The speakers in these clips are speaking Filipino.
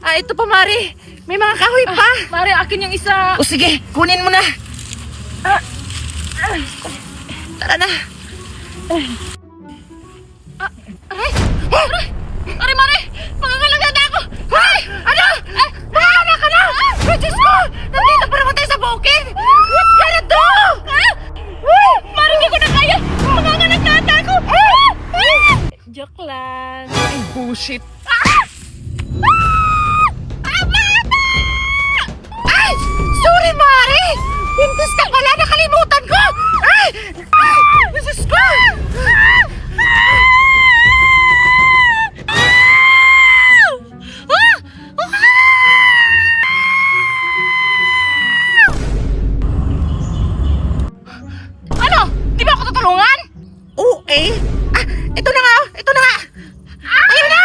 Ito pa, Mari. May mga kahoy pa. Mari, akin yung isa. O sige, kunin mo na. Tara na. Aray, Mari! Mangangalaga na ako! Hoy! Ano? Bahala ka na! Diyos ko! Nandito pa naman tayo sa bukid! What's gonna do? Mari, hindi ko na kaya! Mangangalag na ata ako! Joke lang. Ay, bullshit. Ay! Sorry, Mari! Buntis ka pala! Nakalimutan ko! Ay! Diyos ko! Ano? Di ba ako tutulungan? Oo, eh. Ito na nga! Ito na nga! Ayun na!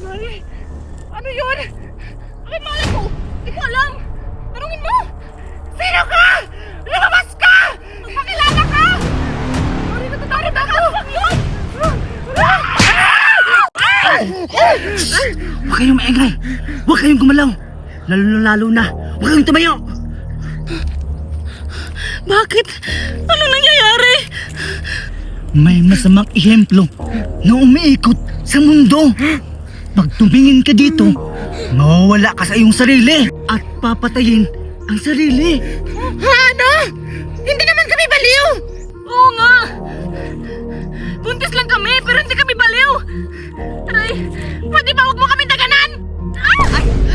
Mari! Ano yun? Ay, malay ko! Di ko alam! Tanungin mo! Sino ka? Lumabas ka! Pakilala ka! Mari, natatakot ako! Yun! Huwag kayong maingay! Huwag kayong gumalaw! Lalo na! Huwag kayong tumayo! Bakit? Ano nangyayari? May masamang ehemplo na umiikot sa mundo. Pag tumingin ka dito, mawawala ka sa iyong sarili at papatayin ang sarili. Ano? Hindi naman kami baliw! Oo nga! Buntis lang kami, pero hindi kami baliw! Aray, pwede ba huwag mo kami daganan?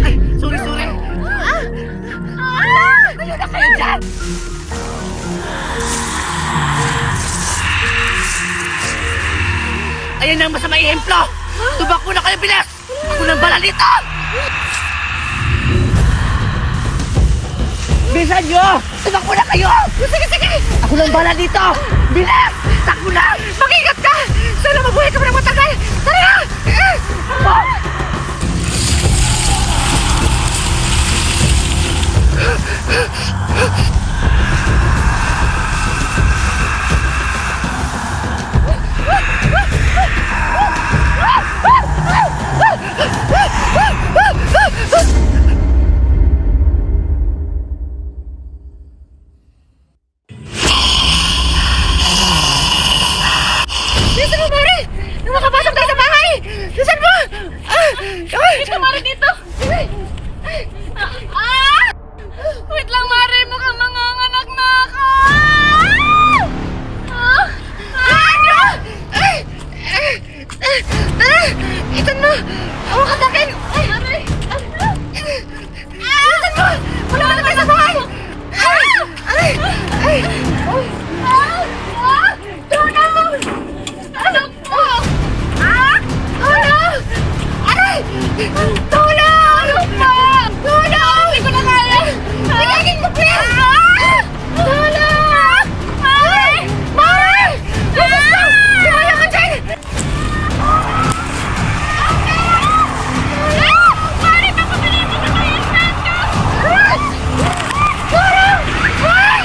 Ay, sorry. Ayun na kayo dyan! Ayan ang masamang ehemplo! Tubak na kayo, bilas! Ako nang bala dito! Bilisan nyo! Tubak na kayo! Sige! Ako nang bala dito! Bilas! Takbo na! Mag-ingat ka! Sana mabuhay ka pa ng matagal! Tara na! Bilisan mo, Mari! Makapasok tayo sa bahay! Bilisan mo! Dito, Mari, dito! Wait lang, Mari! Mukhang nanganganak na ako! Ano? Tara! Itan mo! Hawa ka sa akin! Mari! Bilisan mo! Wala na tayo sa bahay! Tulong! Anak ko! Tulong! Aray! Tulong! Tulong! Hindi ko na kaya! Tigagin mo, please! Tulong! Mari! Labas ka! Lumaya ka dyan! Mari, papapiliin mo na kayo yung santo! Tulong! Ay!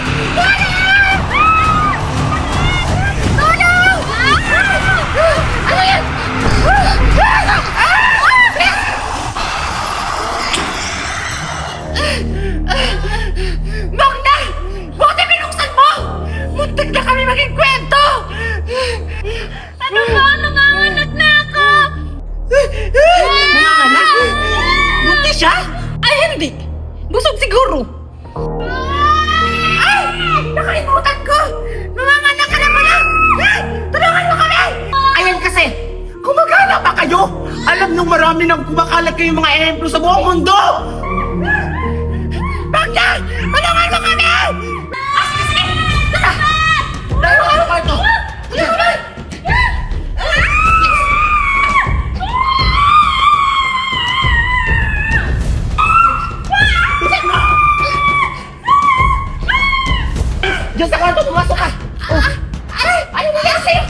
Tulong! Tulong! Ano yan? Magda! Buti binuksan mo! Muntik na kami maging kwento! Ano ba? Nanganganak na ako! Nanganganak? Buntis siya? Ay, hindi! Busog siguro! Ay! Nakalimutan ko! Nanganganak ka na pala! Tulungan mo kami! Ayan kasi, kumagala ba kayo? Alam nyo marami nang kumakalat kayong mga ehemplo sa buong mundo! Magda! Tulungan mo kami! Tara! Dahil mo kayo kwarto! Tulungan mo! Diyan sa kwarto, pumasok ka! Ano nangyari sa'yo?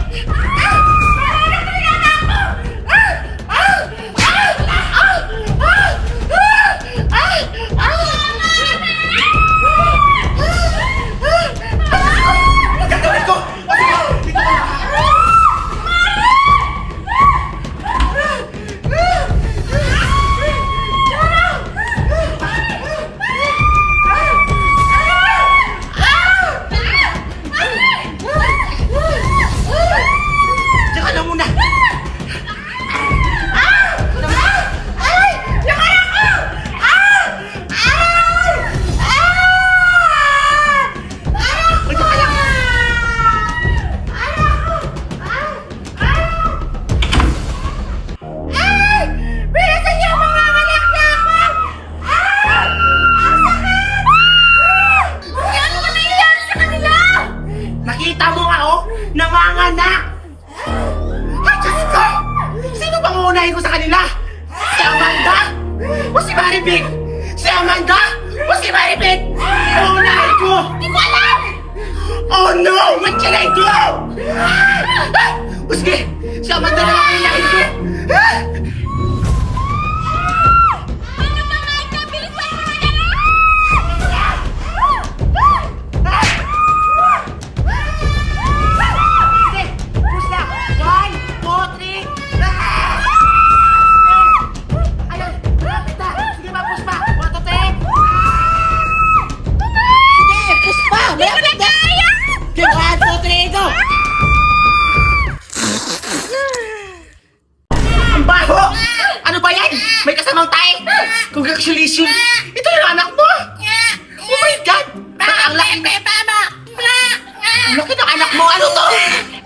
Sinay ko! O sige, si Amanda na lang ang ilahin ko! Ano ba, Magda? Bilisan mo na! Sige, push na! 1, 2, 3! Ayun, malapit na! Sige pa, push pa! 1, 2, 3! Sige, push pa! Malapit na! Sige, 1, 2, 3, go! Ang baho! Ano ba yan? May kasamang tayo! Congratulations! Ito yung anak mo! Oh my God! Ang laki! Ang laki ng anak mo! Ano to?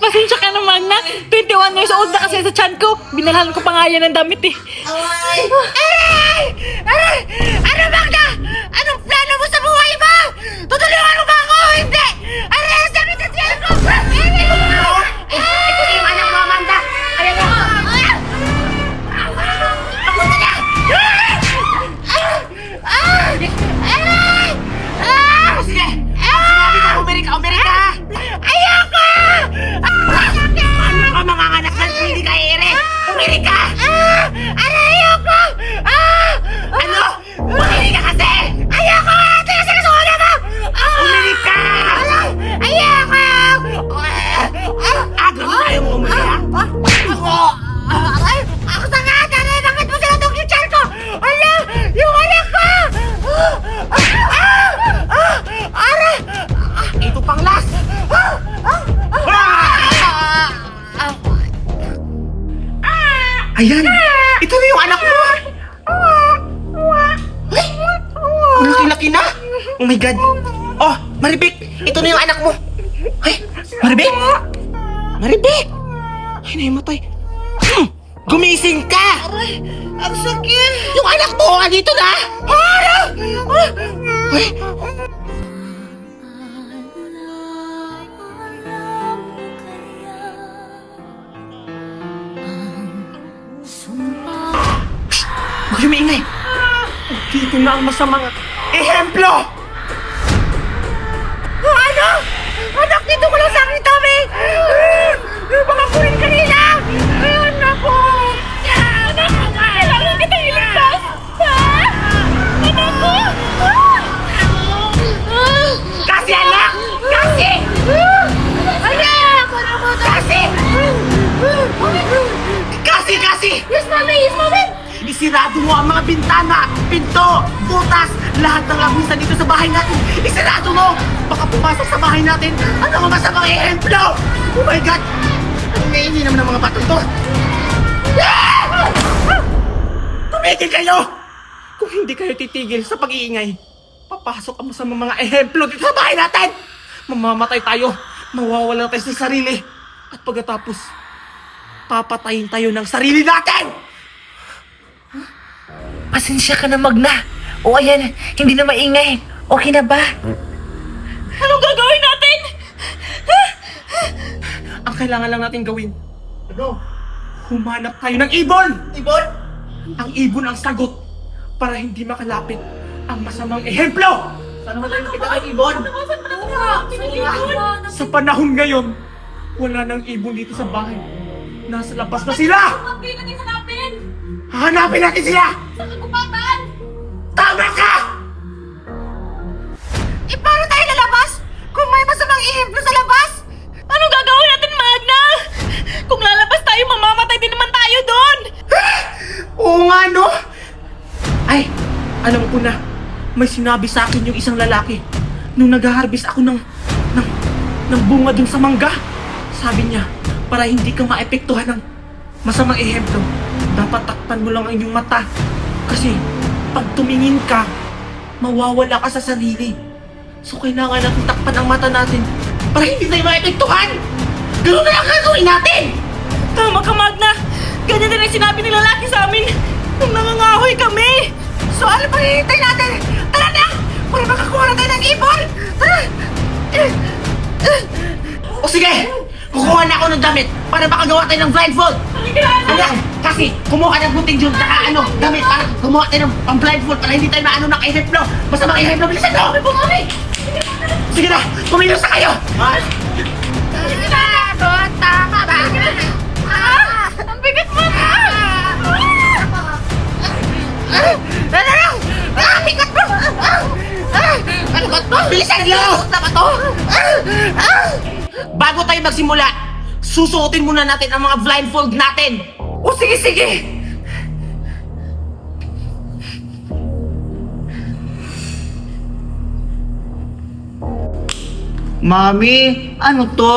Pasensya ka na, Magna. 21 years old na kasi sa tiyan ko. Binalhan ko pa nga yan ng damit eh. Ay! Aray! Ano, Magda? Anong plano mo sa buhay mo? Tutulungan mo ba ako? Hindi! Aray! Ang sakit na tiyan ko! Ito yung anak mo, Amanda! Ayan mo! Ako na! Sige! Sinabi ko, Amerika! Ayoko! Paano ka manganganak ng hindi ka ere? Amerika! Ayoko! Ano? Bumili ka kasi! Ayoko! Ito yung sinusunan mo! Amerika! Ayoko! Agad na tayo mo umayak? Ako sa nga! Taray! Bakit mo sila itong yung ko? Ala! Yung anak ko! Aray! Ito pang last! Ayan! Ito na yung anak mo! Ay! Ang laki-laki na! Oh my God! Oh! Maribik! Ito na yung anak mo! Ay! Maribik! Maribik! Ay, naimatay! Gumising ka! Aray! Ang sakit! Yung anak mo! Andito na! Ay! Huwag yung maingay! Dito na ang masamang ehemplo! Ano? Anak, dito mo lang sa akin, Tommy! Baka kunin ka nila! Anak ko! Anak ko! Kailangan kita iligtas! Anak ko! Kasi, anak! Kasi! Anak! Kasi! Kasi! Yes, Mommy! Yes, Mommy! Isirado mo ang mga bintana, pinto, butas, lahat ng labisan dito sa bahay natin. Isirado mo! Baka pumasok sa bahay natin ang mga masamang ehemplo! Oh my God! Ano ngayon naman ng mga batong to? Tumigil kayo! Kung hindi kayo titigil sa pag-iingay, papasok ang masamang mga ehemplo dito sa bahay natin! Mamamatay tayo, mawawala tayo sa sarili, at pagkatapos, papatayin tayo ng sarili natin! Pasensya ka na, Magna. O ayan, hindi na maingay. Okay na ba? Anong gagawin natin? Ang kailangan lang natin gawin, humanap tayo ng ibon! Ibon? Ang ibon ang sagot para hindi makalapit ang masamang ehemplo! Saan naman tayo kita kay ibon? Sa panahon ngayon, wala nang ibon dito sa bahay. Nasa labas na sila! Hanapin natin hanapin! Hanapin natin sila! Sa kagubatan! Tama ka! Eh, paano tayo lalabas? Kung may masamang ehemplo sa labas? Anong gagawin natin, Magna? Kung lalabas tayo, mamamatay din naman tayo doon! Oo nga, no? Ay, alam ko na. May sinabi sa akin yung isang lalaki nung nag-harvest ako ng bunga dun sa mangga. Sabi niya, para hindi ka maepektuhan ng masamang ehemplo, dapat takpan mo lang ang iyong mata. Kasi, pag tumingin ka, mawawala ka sa sarili. So, kailangan natin takpan ang mata natin para hindi tayo maepektuhan. Ganun na lang gagawin natin! Tama ka, Magna! Ganyan din ang sinabi ng lalaki sa amin nung nangangahoy kami! So, ano pa hinihintay natin? Tara na! Para makakuha na tayo ng ibon! Tara! O sige! Kukuha na ako ng damit para makagawa tayo ng blindfold! Ano? Kasi kumuha ng buting dyan saka damit para kumuha tayo ng pang-blindfold para hindi tayo maano ng ehemplo! Basta mga ehemplo, bilisan mo! Sige na! Kumilos na kayo! Tama ba? Ang bigat mo na! Ang bigat mo! Ano ba to? Bilisan niyo! Tama to! Bago tayo magsimula, susuotin muna natin ang mga blindfold natin. O sige, sige! Mami, ano to?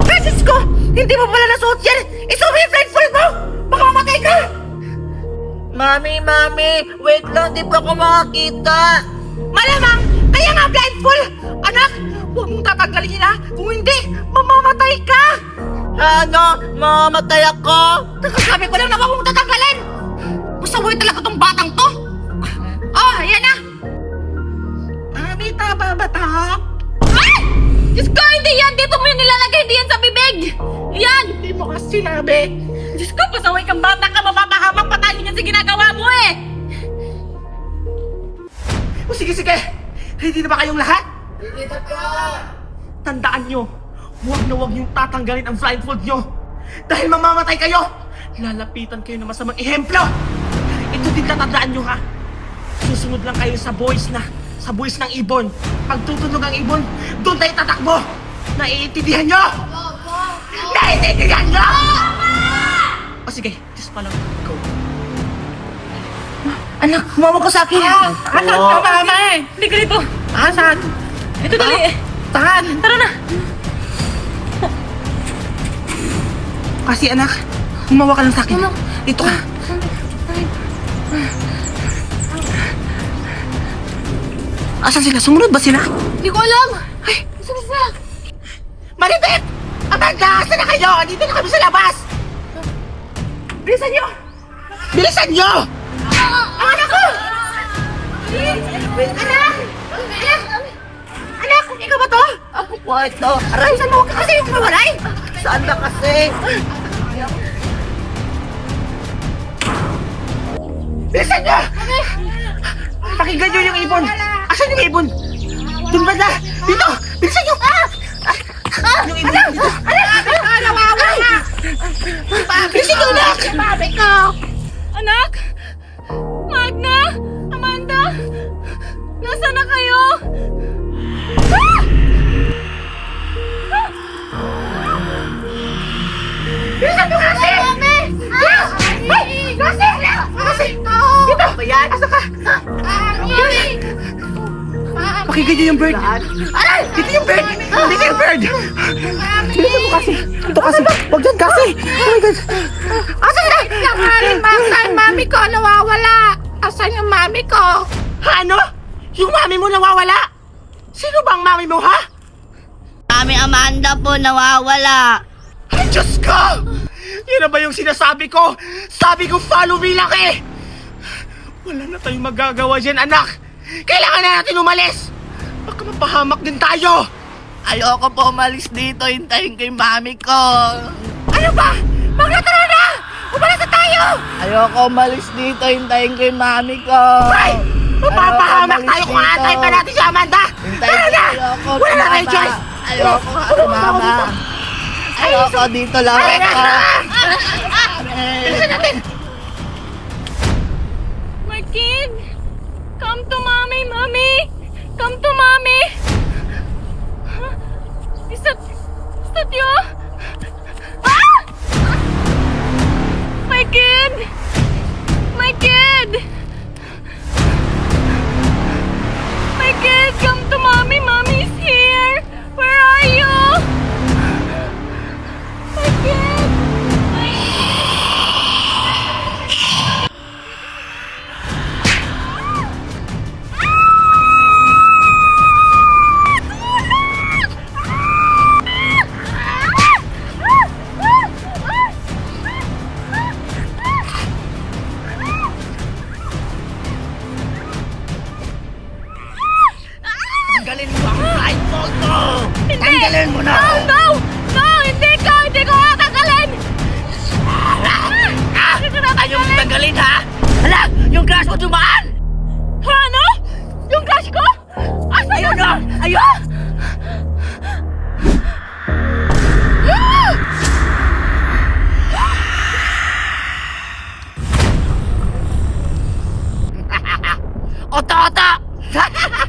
Beses ko! Hindi mo pala nasuot yan! Isuot mo yung blindfold mo! Baka mamatay ka! Mami, wait lang, di pa ako makakita. Malamang! Kaya nga blindfold! Anak! Huwag mong tatanggalin yun ha! Kung hindi, mamamatay ka! Ano? Mamamatay ako? Sabi ko lang na huwag mong tatanggalin! Masaway talaga tong batang to! Oh, ayan na! Mami, tama ba to? Ay! Diyos ko, hindi yan! Dito mo yung nilalagay, hindi yan sa bibig! Yan! Hindi mo kasi sinabi. Diyos ko, pasaway kang bata ka! Mapapahamak pa tayo yan sa ginagawa mo eh! O sige, sige. Ready na ba kayong lahat? Tandaan nyo, huwag na huwag yung tatanggalin ang blindfold nyo. Dahil mamamatay kayo. Lalapitan kayo ng masamang ehemplo. Ito din tatandaan nyo ha. Susunod lang kayo sa voice ng ibon. Pag tutunog ang ibon, doon tayo tatakbo. Naiintindihan nyo? Naiintindihan nyo? O sige, just pa lang. Go. Anak, kumawag ka sa akin! Anak, mama eh! Hindi ka dito! Saan? Ito dali eh! Saan? Tara na! Kasi anak, humawa ka lang sa akin. Dito ka. Asan sila? Sumunod ba sila? Hindi ko alam! Ay! Saan sila? Maribek! Amanda! Asan na kayo? Dito na kami sa labas! Bilisan nyo! Bilisan nyo! Ang anak ko! Anak! Anak! Anak! Ikaw ba to? Ako po ito. Aray! Saan mo ka kasi yung mawalay? Saan ba kasi? Bilisan nyo! Pakinggan nyo yung ibon! Asan yung ibon? Doon ba na? Dito! Bilisan nyo! Yung ibon dito! Anak! Nawawala! Bilisan nyo, anak! Sabi ko! Anak! Magna! Amanda! Nasaan na kayo? Bilisan nyo kasi! Mami! Kasi! Kasi! Dito! Ayan! Asa ka? Pakinggan nyo yung bird! Ay! Dito yung bird! Dito yung bird! Bilisan mo kasi! Dito kasi! Huwag dyan kasi! Oh my God! Asan na? Nangaling saan mami ko nawawala? Asan yung mami ko? Ano? Yung mami mo nawawala? Sino bang mami mo, ha? Mami Amanda po nawawala. Ay, Diyos ko! Yun na ba yung sinasabi ko? Sabi ko, follow me lang eh! Wala na tayong magagawa dyan, anak! Kailangan na natin umalis! Baka mapahamak din tayo! Ayoko po umalis dito. Hintayin ko yung mami ko. Ano ba? Maglatara na! Umalis na tayo! Ayoko umalis dito. Hintayin ko yung mami ko. Ay! Mapapahamak Ayoko tayo kung umalis atay pa dito. natin si Amanda! Hintayin Tara ko. na! Ayoko Wala na sumama. tayong choice! Ayoko nga sumama. Ayoko dito lang Tara na! ako. Bilisan natin! My kid! Come to mommy, mommy! Come to mommy! Huh? Is that you? Ah! My kid! My kid! My kid, come to mommy! Mommy's here! Where are you? My kid! Tanggalin mo ang blindfold mo! Tanggalin mo na! No! No! Hindi ko! Hindi ko tatanggalin! Hindi ko Ayaw mo tatanggalin! tanggalin, ha? Hala! Yung crush mo dumaan! Ano? Yung crush ko? Asa Ayun na? na! Ayun! Oto-oto!